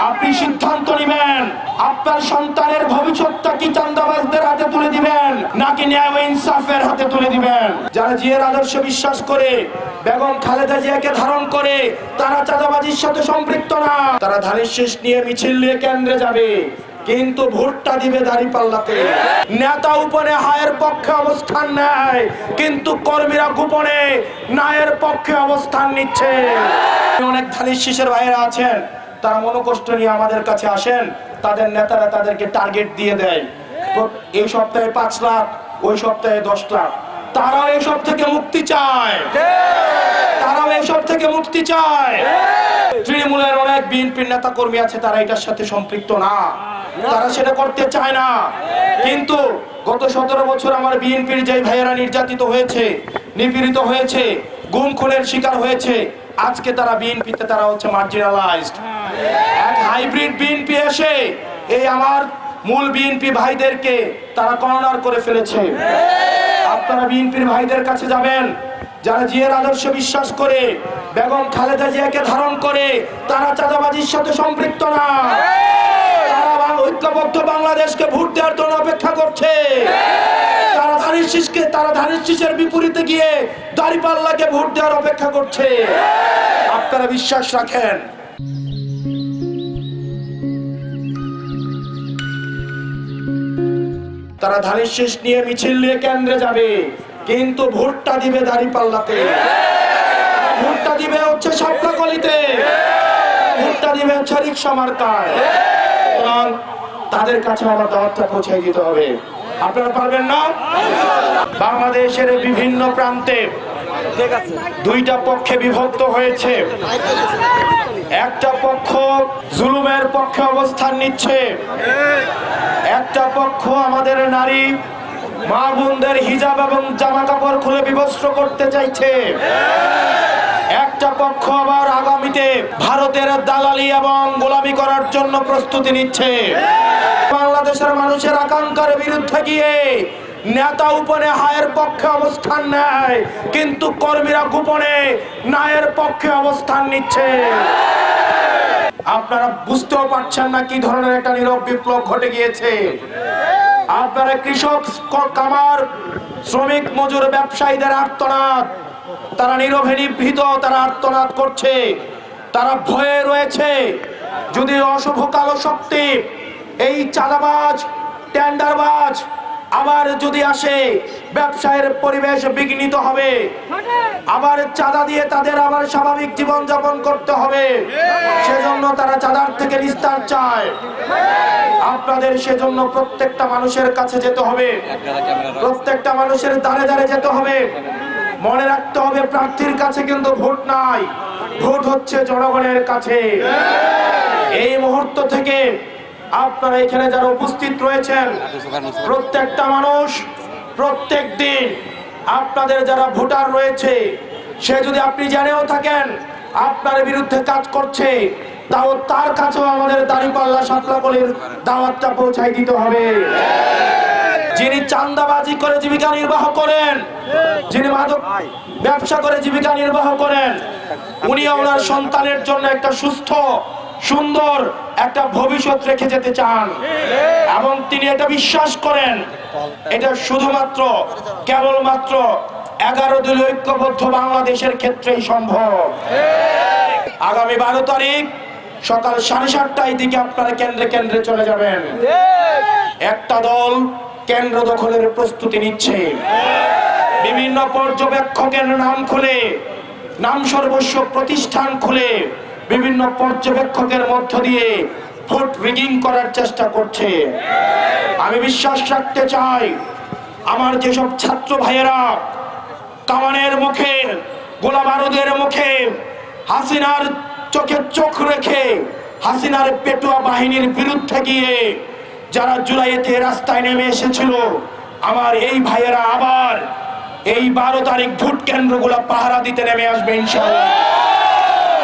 আপনি সিদ্ধান্ত নেবেন আপনার সন্তানের ভবিষ্যৎটা কি চাঁদাবাজদের হাতে তুলে দিবেন নাকি ন্যায় ও ইনসাফের হাতে তুলে দিবেন। যারা জিয়ার আদর্শ বিশ্বাস করে বেগম খালেদা জিয়াকে ধারণ করে তারা চাঁদাবাজির সাথে সম্পৃক্ত না। তারা ধানের শীষ নিয়ে মিছিল নিয়ে কেন্দ্রে যাবে কিন্তু ভোটটা দিবে দাঁড়িপাল্লাতে। নেতা উপরে হায়ের পক্ষে অবস্থান নেয় কিন্তু কর্মীরা গোপনে ন্যায়ের পক্ষে অবস্থান নিচ্ছে। অনেক ধানের শীষের ভাইয়েরা আছেন তারা মনোকষ্ট নিয়ে আমাদের কাছে আসেন, তাদের নেতারা তাদেরকে টার্গেট দিয়ে দেয় এই সপ্তাহে 5 লাখ ওই সপ্তাহে 10 লাখ। তারাও এসব থেকে মুক্তি চায়, তারাও এসব থেকে মুক্তি চায়। তৃণমূলের অনেক বিএনপির নেতা কর্মী আছে তারা এটার সাথে সম্পৃক্ত না, তারা সেটা করতে চায় না। কিন্তু গত 17 বছর আমার বিএনপির যে ভাইয়েরা নির্যাতিত হয়েছে, নিপীড়িত হয়েছে, গুম খুনের শিকার হয়েছে, আজকে তারা বিএনপিতে তারা হচ্ছে মার্জিনালাইজড। এক হাইব্রিড বিএনপি এসে এই আমার মূল বিএনপি ভাইদেরকে তারা কর্নার করে ফেলেছে। আপনারা বিএনপির ভাইদের কাছে যাবেন যারা জিয়ার আদর্শ বিশ্বাস করে বেগম খালেদা জিয়াকে ধারণ করে তারা চাঁদাবাজির সাথে সম্পৃক্ত না। তারা ঐক্যবদ্ধ বাংলাদেশকে ভোট দেওয়ার জন্য অপেক্ষা করছে। তারা ধানের শীষের বিপরীতে গিয়ে দাঁড়িপাল্লাকে ভোট দেওয়ার অপেক্ষা করছে। আপনারা বিশ্বাস রাখেন। তারা ধানের শীষ নিয়ে মিছিল নিয়ে কেন্দ্রে যাবে কিন্তু ভোটটা দিবে দাঁড়িপাল্লাতে, ভোটটা দিবে হচ্ছে সাপলাকলিতে, ভোটটা দিবে হচ্ছে রিকশা মার্কায়। এবং তাদের কাছে আমার দাওয়াতটা পৌঁছে দিতে হবে। আপনারা পারবেন না? বাংলাদেশের বিভিন্ন প্রান্তে দুইটা পক্ষে বিভক্ত হয়েছে। একটা পক্ষ জুলুমের পক্ষে অবস্থান নিচ্ছে, একটা পক্ষ আমাদের নারী মা বোনদের হিজাব এবং জামা কাপড় খুলে বিবস্ত্র করতে চাইছে। একটা পক্ষ আবার আগামীতে ভারতের দালালি এবং গোলামি করার জন্য প্রস্তুতি নিচ্ছে। বাংলাদেশের মানুষের আকাঙ্ক্ষার বিরুদ্ধে গিয়ে নেতা উপরে হায়ের পক্ষে অবস্থান নেয় কিন্তু কর্মীরা গোপনে ন্যায়ের পক্ষে অবস্থান নিচ্ছে। আপনারা বুঝতেও পারছেন না কি ধরনের একটা নীরব বিপ্লব ঘটে গিয়েছে। আপনারা কৃষক, কামার, শ্রমিক, মজুর, ব্যবসায়ীদের আর্তনাদ, তারা নীরবে নিভৃত, তারা আর্তনাদ করছে, তারা ভয়ে রয়েছে। যদি অশুভ কালো শক্তি এই চাঁদাবাজ টেন্ডারবাজ আবার যদি আসে ব্যবসায়ের পরিবেশ বিঘ্নিত হবে, আবার চাঁদা দিয়ে তাদের আবার স্বাভাবিক জীবন যাপন করতে হবে। সেজন্য তারা চাঁদার থেকে নিস্তার চায়। আপনাদের সেজন্য প্রত্যেকটা মানুষের কাছে যেতে হবে, প্রত্যেকটা মানুষের দ্বারে দ্বারে যেতে হবে। মনে রাখতে হবে প্রার্থীর কাছে কিন্তু ভোট নাই, ভোট হচ্ছে জনগণের কাছে। এই মুহূর্ত থেকে আপনারা এখানে যারা উপস্থিত রয়েছেন প্রত্যেকটা মানুষ প্রত্যেক দিন আপনাদের যারা ভোটার রয়েছে সে যদি আপনি জেনেও থাকেন আপনার বিরুদ্ধে কাজ করছে তাও তার কাছেও আমাদের দাঁড়িপাল্লা সাপলাকলির দাওয়াতটা পৌঁছাই দিতে হবে। যিনি চাঁদাবাজি করে জীবিকা নির্বাহ করেন, যিনি মাদক ব্যবসা করে জীবিকা নির্বাহ করেন, উনি ওনার সন্তানের জন্য একটা সুস্থ সুন্দর একটা ভবিষ্যৎ রেখে যেতে চান এবং তিনি এটা বিশ্বাস করেন এটা শুধুমাত্র কেবলমাত্র 11 দলীয় ঐক্যবদ্ধ বাংলাদেশের ক্ষেত্রেই সম্ভব। আগামী 12 তারিখ সকাল 7:30টার দিকে আপনারা কেন্দ্রে কেন্দ্রে চলে যাবেন। একটা দল কেন্দ্র দখলের প্রস্তুতি নিচ্ছে, বিভিন্ন পর্যবেক্ষকের নাম খুলে, নাম সর্বস্ব প্রতিষ্ঠান খুলে বিভিন্ন পর্যবেক্ষকের মধ্য দিয়ে ভোট রিগিং করার চেষ্টা করছে। আমি বিশ্বাস রাখতে চাই আমার যেসব ছাত্র ভাইয়েরা কামানের মুখে, গোলা বারুদের মুখে, হাসিনার চোখে চোখ রেখে হাসিনার পেটুয়া বাহিনীর বিরুদ্ধে গিয়ে যারা জুলাইতে রাস্তায় নেমে এসেছিল, আমার এই ভাইয়েরা আবার এই 12 তারিখ ভোট কেন্দ্রগুলো পাহারা দিতে নেমে আসবে ইনশাআল্লাহ।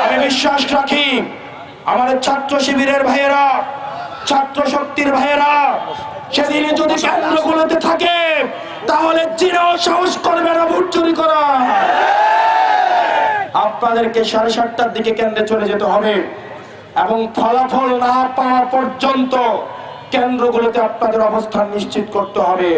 আমি বিশ্বাস রাখি আমাদের ছাত্র শিবিরের ভাইয়েরা, ছাত্র শক্তির ভাইয়েরা সেদিন যদি কেন্দ্রগুলোতে থাকে তাহলে চিরও সাহস করবে না ভোট চুরি করা। আপনাদেরকে 7:30টার দিকে কেন্দ্রে চলে যেতে হবে। এবং ফলাফল না পাওয়া পর্যন্ত কেন্দ্রগুলোতে আপনাদের অবস্থান নিশ্চিত করতে হবে।